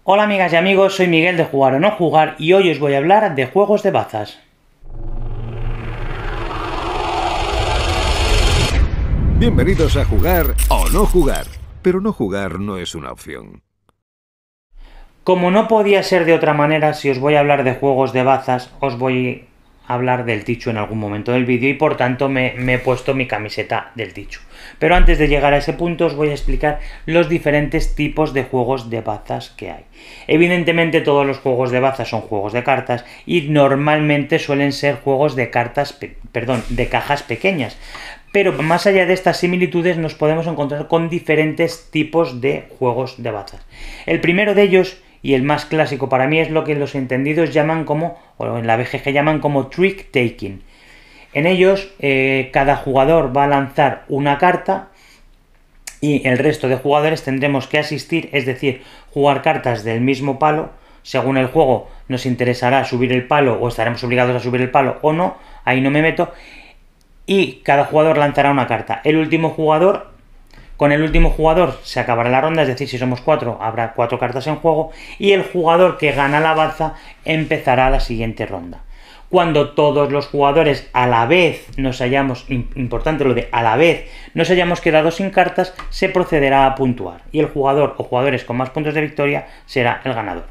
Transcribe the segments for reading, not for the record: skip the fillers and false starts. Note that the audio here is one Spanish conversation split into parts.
Hola amigas y amigos, soy Miguel de Jugar o No Jugar y hoy os voy a hablar de juegos de bazas. Bienvenidos a Jugar o No Jugar, pero no jugar no es una opción. Como no podía ser de otra manera, si os voy a hablar de juegos de bazas, os voy a hablar del Tichu en algún momento del vídeo y por tanto me he puesto mi camiseta del Tichu. Pero antes de llegar a ese punto os voy a explicar los diferentes tipos de juegos de bazas que hay. Evidentemente todos los juegos de bazas son juegos de cartas y normalmente suelen ser juegos de de cajas pequeñas. Pero más allá de estas similitudes nos podemos encontrar con diferentes tipos de juegos de bazas. El primero de ellos, y el más clásico para mí, es lo que los entendidos llaman como, o en la BGG llaman como trick taking. En ellos, cada jugador va a lanzar una carta y el resto de jugadores tendremos que asistir, es decir, jugar cartas del mismo palo. Según el juego nos interesará subir el palo o estaremos obligados a subir el palo o no, ahí no me meto. Y cada jugador lanzará una carta. Con el último jugador se acabará la ronda, es decir, si somos 4 habrá 4 cartas en juego y el jugador que gana la baza empezará la siguiente ronda. Cuando todos los jugadores a la vez importante lo de a la vez, nos hayamos quedado sin cartas, se procederá a puntuar y el jugador o jugadores con más puntos de victoria será el ganador.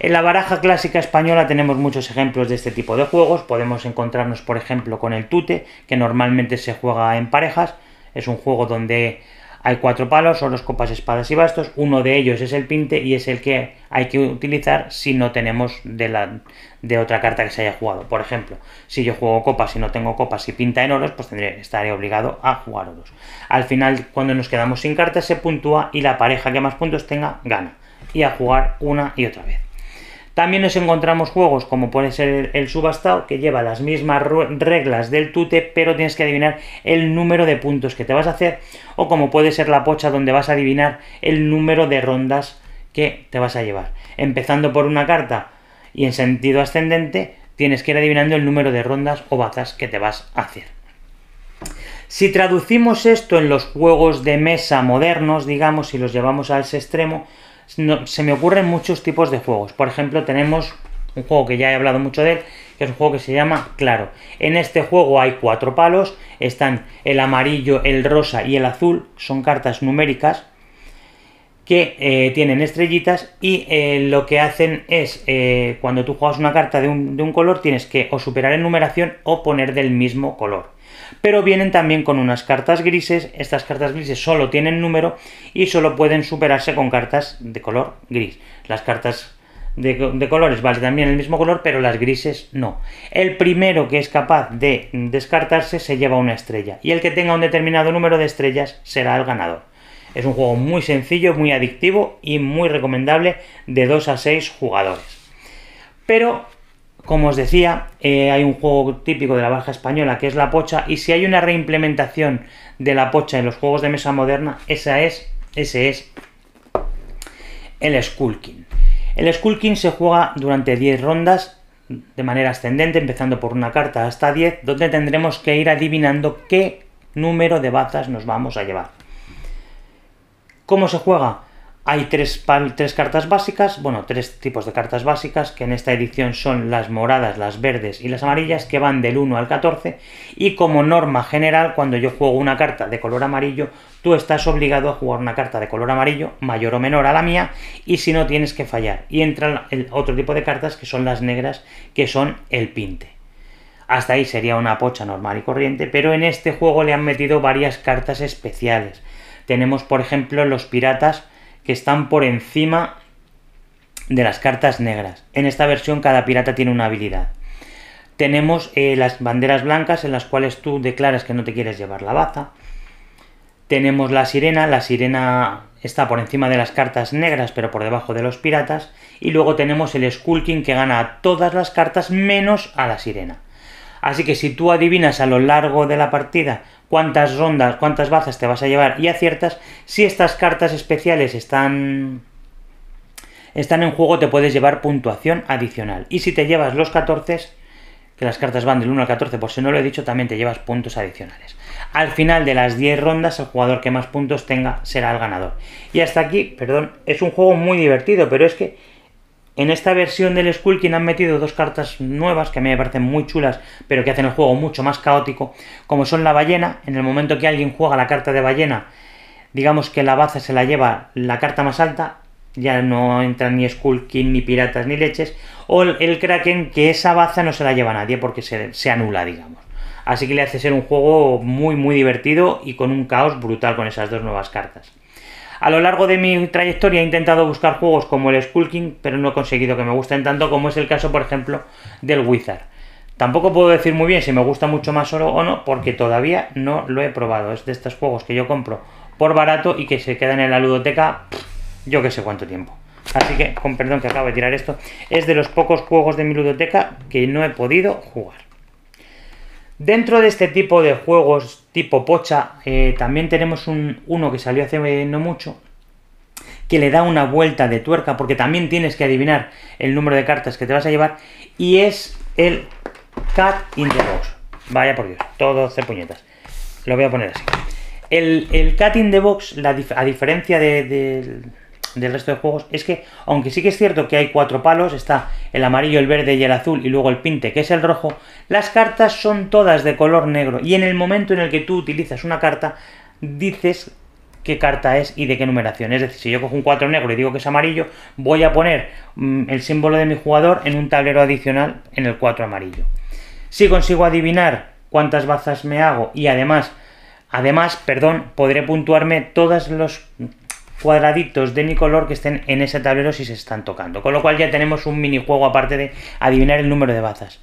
En la baraja clásica española tenemos muchos ejemplos de este tipo de juegos. Podemos encontrarnos, por ejemplo, con el tute, que normalmente se juega en parejas. Es un juego donde hay 4 palos, oros, copas, espadas y bastos. Uno de ellos es el pinte y es el que hay que utilizar si no tenemos de otra carta que se haya jugado. Por ejemplo, si yo juego copas y no tengo copas y pinta en oros, pues estaré obligado a jugar oros. Al final, cuando nos quedamos sin cartas, se puntúa y la pareja que más puntos tenga, gana. Y a jugar una y otra vez. También nos encontramos juegos como puede ser el subastado, que lleva las mismas reglas del tute, pero tienes que adivinar el número de puntos que te vas a hacer, o como puede ser la pocha, donde vas a adivinar el número de rondas que te vas a llevar. Empezando por una carta y en sentido ascendente, tienes que ir adivinando el número de rondas o bazas que te vas a hacer. Si traducimos esto en los juegos de mesa modernos, digamos, y los llevamos a ese extremo, se me ocurren muchos tipos de juegos. Por ejemplo, tenemos un juego que ya he hablado mucho de él, que es un juego que se llama Claro. En este juego hay 4 palos, están el amarillo, el rosa y el azul, son cartas numéricas que tienen estrellitas y lo que hacen es, cuando tú juegas una carta de un color, tienes que o superar en numeración o poner del mismo color. Pero vienen también con unas cartas grises. Estas cartas grises solo tienen número y solo pueden superarse con cartas de color gris. Las cartas de colores valen también el mismo color, pero las grises no. El primero que es capaz de descartarse se lleva una estrella y el que tenga un determinado número de estrellas será el ganador. Es un juego muy sencillo, muy adictivo y muy recomendable, de 2 a 6 jugadores. Pero, como os decía, hay un juego típico de la baraja española que es la pocha, y si hay una reimplementación de la pocha en los juegos de mesa moderna, ese es el Skull King. El Skull King se juega durante 10 rondas de manera ascendente, empezando por una carta hasta 10, donde tendremos que ir adivinando qué número de bazas nos vamos a llevar. ¿Cómo se juega? Hay tres cartas básicas, bueno, 3 tipos de cartas básicas, que en esta edición son las moradas, las verdes y las amarillas, que van del 1 al 14, y como norma general, cuando yo juego una carta de color amarillo, tú estás obligado a jugar una carta de color amarillo, mayor o menor a la mía, y si no, tienes que fallar. Y entra el otro tipo de cartas, que son las negras, que son el pinte. Hasta ahí sería una pocha normal y corriente, pero en este juego le han metido varias cartas especiales. Tenemos, por ejemplo, los piratas, que están por encima de las cartas negras. En esta versión cada pirata tiene una habilidad. Tenemos las banderas blancas, en las cuales tú declaras que no te quieres llevar la baza. Tenemos la sirena está por encima de las cartas negras, pero por debajo de los piratas. Y luego tenemos el Skull King, que gana a todas las cartas menos a la sirena. Así que si tú adivinas a lo largo de la partida cuántas bazas te vas a llevar y aciertas, si estas cartas especiales están en juego, te puedes llevar puntuación adicional. Y si te llevas los 14, que las cartas van del 1 al 14, por si no lo he dicho, también te llevas puntos adicionales. Al final de las 10 rondas, el jugador que más puntos tenga será el ganador. Y hasta aquí, perdón, es un juego muy divertido, pero es que en esta versión del Skull King han metido dos cartas nuevas que a mí me parecen muy chulas, pero que hacen el juego mucho más caótico, como son la ballena. En el momento que alguien juega la carta de ballena, digamos que la baza se la lleva la carta más alta, ya no entran ni Skull King, ni piratas, ni leches, o el Kraken, que esa baza no se la lleva a nadie porque se anula, digamos. Así que le hace ser un juego muy divertido y con un caos brutal con esas dos nuevas cartas. A lo largo de mi trayectoria he intentado buscar juegos como el Skull King, pero no he conseguido que me gusten tanto, como es el caso, por ejemplo, del Wizard. Tampoco puedo decir muy bien si me gusta mucho más o no, porque todavía no lo he probado. Es de estos juegos que yo compro por barato y que se quedan en la ludoteca yo que sé cuánto tiempo. Así que, con perdón que acabo de tirar esto, es de los pocos juegos de mi ludoteca que no he podido jugar. Dentro de este tipo de juegos tipo pocha, también tenemos uno que salió hace no mucho, que le da una vuelta de tuerca, porque también tienes que adivinar el número de cartas que te vas a llevar, y es el Cat in the Box. Vaya por Dios, todo hace puñetas. Lo voy a poner así. El Cat in the Box, a diferencia del resto de juegos, es que, aunque sí que es cierto que hay 4 palos, está el amarillo, el verde y el azul, y luego el pinte, que es el rojo, las cartas son todas de color negro, y en el momento en el que tú utilizas una carta, dices qué carta es y de qué numeración. Es decir, si yo cojo un 4 negro y digo que es amarillo, voy a poner el símbolo de mi jugador en un tablero adicional en el 4 amarillo. Si consigo adivinar cuántas bazas me hago y además, podré puntuarme todos los cuadraditos de mi color que estén en ese tablero si se están tocando. Con lo cual ya tenemos un minijuego aparte de adivinar el número de bazas.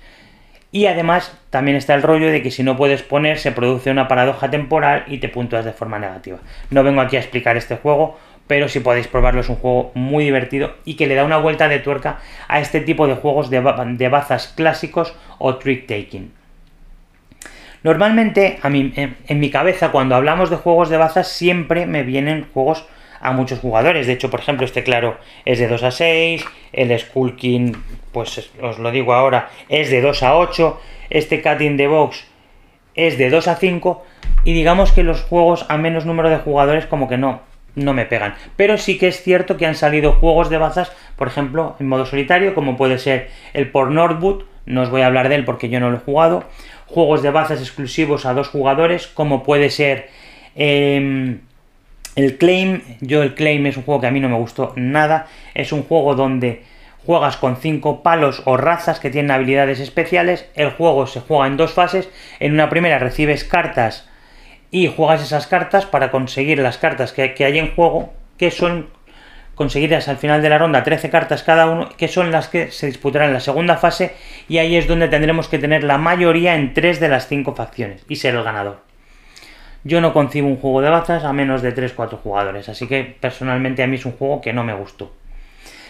Y además también está el rollo de que si no puedes poner, se produce una paradoja temporal y te puntúas de forma negativa. No vengo aquí a explicar este juego, pero si podéis probarlo, es un juego muy divertido y que le da una vuelta de tuerca a este tipo de juegos de bazas clásicos o trick-taking. Normalmente, en mi cabeza, cuando hablamos de juegos de bazas, siempre me vienen juegos a muchos jugadores. De hecho, por ejemplo, este claro es de 2 a 6, el Skull King, pues os lo digo ahora, es de 2 a 8, este Cat in the Box es de 2 a 5, y digamos que los juegos a menos número de jugadores como que no me pegan. Pero sí que es cierto que han salido juegos de bazas, por ejemplo, en modo solitario, como puede ser el Por Northwood, no os voy a hablar de él porque yo no lo he jugado. Juegos de bazas exclusivos a 2 jugadores, como puede ser el Claim. El Claim es un juego que a mí no me gustó nada. Es un juego donde juegas con 5 palos o razas que tienen habilidades especiales. El juego se juega en 2 fases. En una primera recibes cartas y juegas esas cartas para conseguir las cartas que hay en juego, que son conseguirás al final de la ronda 13 cartas cada uno, que son las que se disputarán en la segunda fase, y ahí es donde tendremos que tener la mayoría en 3 de las 5 facciones y ser el ganador. Yo no concibo un juego de bazas a menos de 3-4 jugadores, así que personalmente a mí es un juego que no me gustó.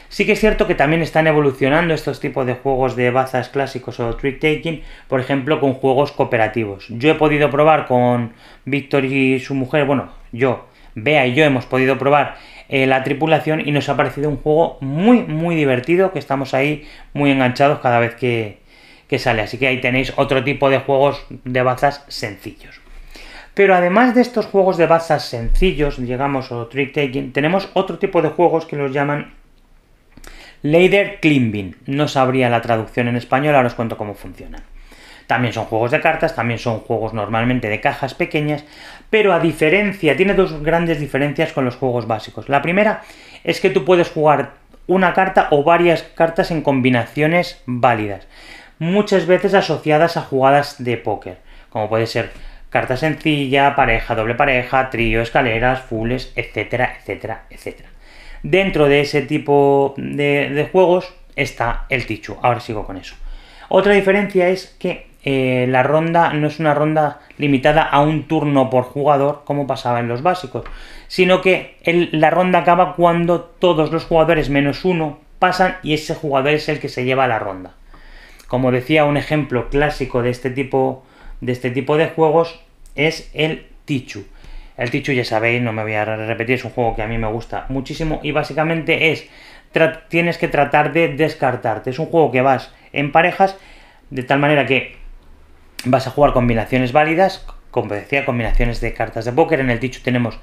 Sí que es cierto que también están evolucionando estos tipos de juegos de bazas clásicos o trick-taking, por ejemplo, con juegos cooperativos. Yo he podido probar con Víctor y su mujer, Bea y yo hemos podido probar la tripulación y nos ha parecido un juego muy divertido, que estamos ahí muy enganchados cada vez que sale. Así que ahí tenéis otro tipo de juegos de bazas sencillos. Pero además de estos juegos de bazas sencillos, digamos, o trick-taking, tenemos otro tipo de juegos que los llaman Ladder Climbing. No sabría la traducción en español, ahora os cuento cómo funcionan. También son juegos de cartas, también son juegos normalmente de cajas pequeñas, pero tiene 2 grandes diferencias con los juegos básicos. La primera es que tú puedes jugar una carta o varias cartas en combinaciones válidas, muchas veces asociadas a jugadas de póker, como puede ser carta sencilla, pareja, doble pareja, trío, escaleras, fulls, etcétera. Dentro de ese tipo de juegos está el Tichu. Ahora sigo con eso. Otra diferencia es que la ronda no es una ronda limitada a un turno por jugador, como pasaba en los básicos, sino que la ronda acaba cuando todos los jugadores menos uno pasan y ese jugador es el que se lleva la ronda. Como decía, un ejemplo clásico de este tipo de juegos es el Tichu. El Tichu, ya sabéis, no me voy a repetir, es un juego que a mí me gusta muchísimo y básicamente tienes que tratar de descartarte. Es un juego que vas en parejas, de tal manera que vas a jugar combinaciones válidas, como decía, combinaciones de cartas de póker. En el Tichu tenemos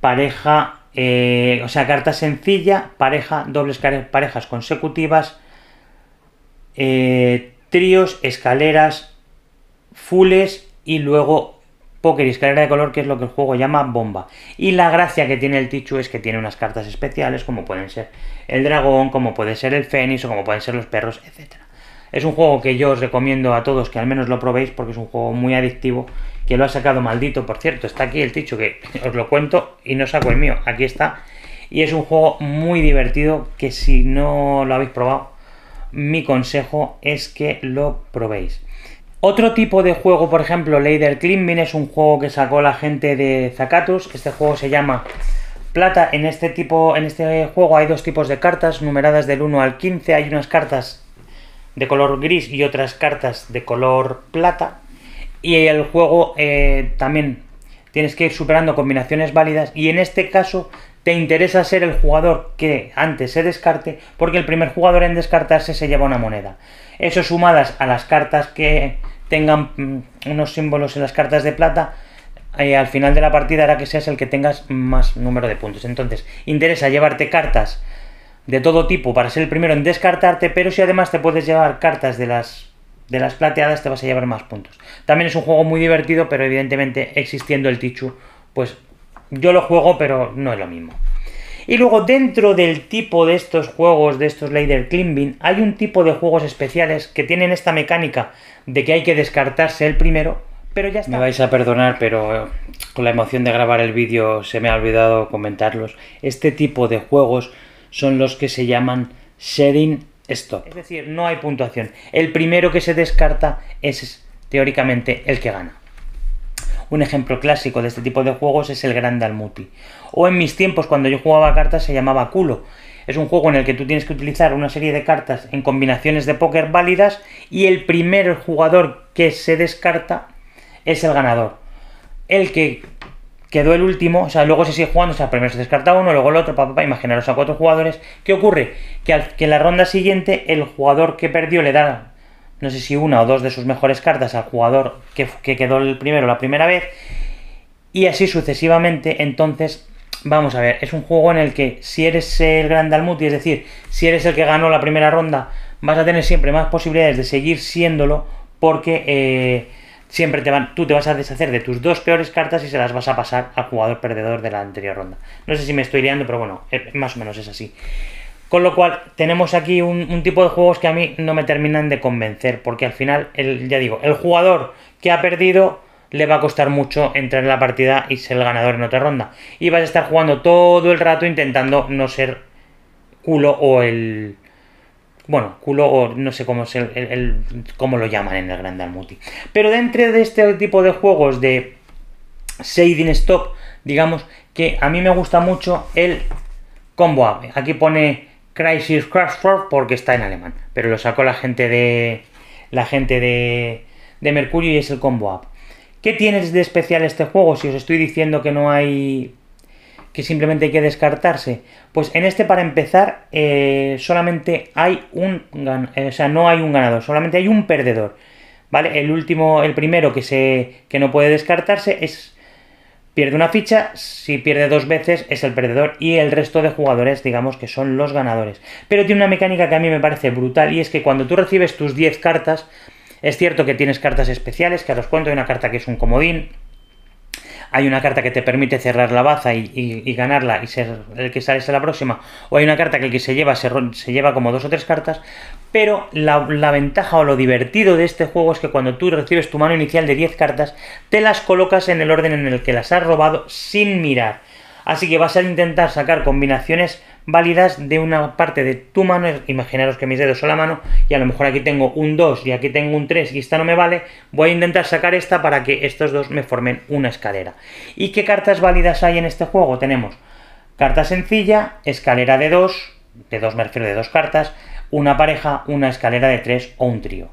pareja, o sea, carta sencilla, pareja, dobles parejas consecutivas, tríos, escaleras, fulles y luego póker y escalera de color, que es lo que el juego llama bomba. Y la gracia que tiene el Tichu es que tiene unas cartas especiales, como pueden ser el dragón, como puede ser el fénix o como pueden ser los perros, etc. Es un juego que yo os recomiendo a todos que al menos lo probéis, porque es un juego muy adictivo, que lo ha sacado Maldito, por cierto. Está aquí el Tichu, que os lo cuento y no saco el mío, aquí está. Y es un juego muy divertido que si no lo habéis probado, mi consejo es que lo probéis. Otro tipo de juego, por ejemplo, Leider Climbing, es un juego que sacó la gente de Zacatus. Este juego se llama Plata. En este juego hay dos tipos de cartas numeradas del 1 al 15. Hay unas cartas de color gris y otras cartas de color plata. Y el juego también tienes que ir superando combinaciones válidas. Y en este caso te interesa ser el jugador que antes se descarte, porque el primer jugador en descartarse se lleva una moneda. Eso sumadas a las cartas que tengan unos símbolos en las cartas de plata, al final de la partida hará que seas el que tengas más número de puntos. Entonces, interesa llevarte cartas de todo tipo para ser el primero en descartarte, pero si además te puedes llevar cartas de las plateadas, te vas a llevar más puntos. También es un juego muy divertido, pero evidentemente existiendo el Tichu, pues yo lo juego, pero no es lo mismo. Y luego dentro del tipo de estos juegos, de estos Leider Climbing, hay un tipo de juegos especiales que tienen esta mecánica de que hay que descartarse el primero, pero ya está. Me vais a perdonar, pero con la emoción de grabar el vídeo se me ha olvidado comentarlos. Este tipo de juegos son los que se llaman Sharing Stop. Es decir, no hay puntuación. El primero que se descarta es teóricamente el que gana. Un ejemplo clásico de este tipo de juegos es el Gran Dalmuti. O en mis tiempos, cuando yo jugaba cartas, se llamaba Culo. Es un juego en el que tú tienes que utilizar una serie de cartas en combinaciones de póker válidas y el primer jugador que se descarta es el ganador. El que quedó el último, o sea, luego se sigue jugando, o sea, primero se descarta uno, luego el otro, imaginaros a 4 jugadores. ¿Qué ocurre? Que en la ronda siguiente el jugador que perdió le da, no sé si una o dos de sus mejores cartas al jugador que quedó el primero la primera vez, y así sucesivamente. Entonces, vamos a ver, es un juego en el que si eres el Gran Dalmuti, es decir, si eres el que ganó la primera ronda, vas a tener siempre más posibilidades de seguir siéndolo, porque siempre tú te vas a deshacer de tus 2 peores cartas y se las vas a pasar al jugador perdedor de la anterior ronda. No sé si me estoy liando, pero bueno, más o menos es así. Con lo cual, tenemos aquí un tipo de juegos que a mí no me terminan de convencer, porque al final, ya digo, el jugador que ha perdido le va a costar mucho entrar en la partida y ser el ganador en otra ronda. Y vas a estar jugando todo el rato intentando no ser culo o el... Bueno, culo o no sé cómo es cómo lo llaman en el Gran Dalmuti. Pero dentro de este tipo de juegos de Shading Stop, digamos que a mí me gusta mucho el Combo Up. Aquí pone Crisis Crashford porque está en alemán, pero lo sacó la gente de Mercurio y es el Combo Up. ¿Qué tienes de especial este juego si os estoy diciendo que no hay... que simplemente hay que descartarse? Pues en este, para empezar, solamente hay no hay un ganador, solamente hay un perdedor, ¿vale? El primero que no puede descartarse pierde una ficha. Si pierde 2 veces es el perdedor y el resto de jugadores, digamos, que son los ganadores. Pero tiene una mecánica que a mí me parece brutal, y es que cuando tú recibes tus 10 cartas, es cierto que tienes cartas especiales, que os cuento. Hay una carta que es un comodín, hay una carta que te permite cerrar la baza y ganarla y ser el que sale a la próxima, o hay una carta que el que se lleva como 2 o 3 cartas. Pero la ventaja o lo divertido de este juego es que cuando tú recibes tu mano inicial de 10 cartas, te las colocas en el orden en el que las has robado sin mirar. Así que vas a intentar sacar combinaciones válidas de una parte de tu mano. Imaginaros que mis dedos son la mano y a lo mejor aquí tengo un 2 y aquí tengo un 3 y esta no me vale. Voy a intentar sacar esta para que estos dos me formen una escalera. ¿Y qué cartas válidas hay en este juego? Tenemos carta sencilla, escalera de 2 me refiero de 2 cartas, una pareja, una escalera de 3 o un trío.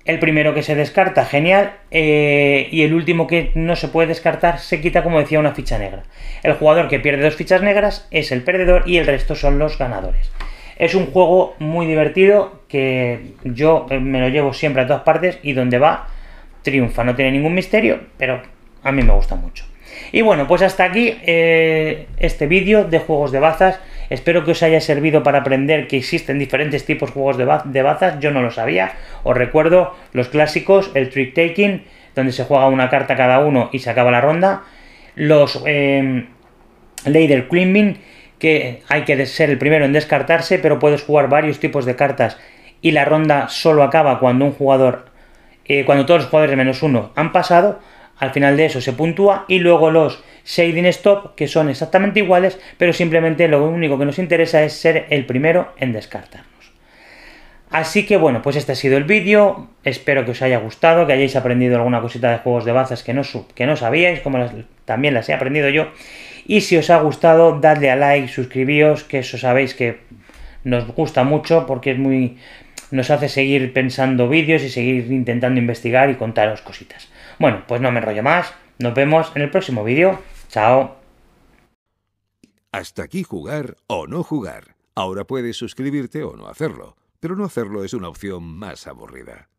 El primero que se descarta, genial, y el último que no se puede descartar se quita, como decía, una ficha negra. El jugador que pierde 2 fichas negras es el perdedor y el resto son los ganadores. Es un juego muy divertido que yo me lo llevo siempre a todas partes y donde va triunfa. No tiene ningún misterio, pero a mí me gusta mucho. Y bueno, pues hasta aquí este vídeo de juegos de bazas. Espero que os haya servido para aprender que existen diferentes tipos de juegos de bazas. Yo no lo sabía. Os recuerdo los clásicos, el trick taking, donde se juega una carta cada uno y se acaba la ronda. Los ladder climbing, que hay que ser el primero en descartarse, pero puedes jugar varios tipos de cartas y la ronda solo acaba cuando cuando todos los jugadores menos uno han pasado. Al final de eso se puntúa. Y luego los shading stop, que son exactamente iguales, pero simplemente lo único que nos interesa es ser el primero en descartarnos. Así que bueno, pues este ha sido el vídeo. Espero que os haya gustado, que hayáis aprendido alguna cosita de juegos de bazas que no sabíais, como también las he aprendido yo. Y si os ha gustado, dadle a like, suscribíos, que eso sabéis que nos gusta mucho porque nos hace seguir pensando vídeos y seguir intentando investigar y contaros cositas. Bueno, pues no me enrollo más. Nos vemos en el próximo vídeo. Chao. Hasta aquí jugar o no jugar. Ahora puedes suscribirte o no hacerlo, pero no hacerlo es una opción más aburrida.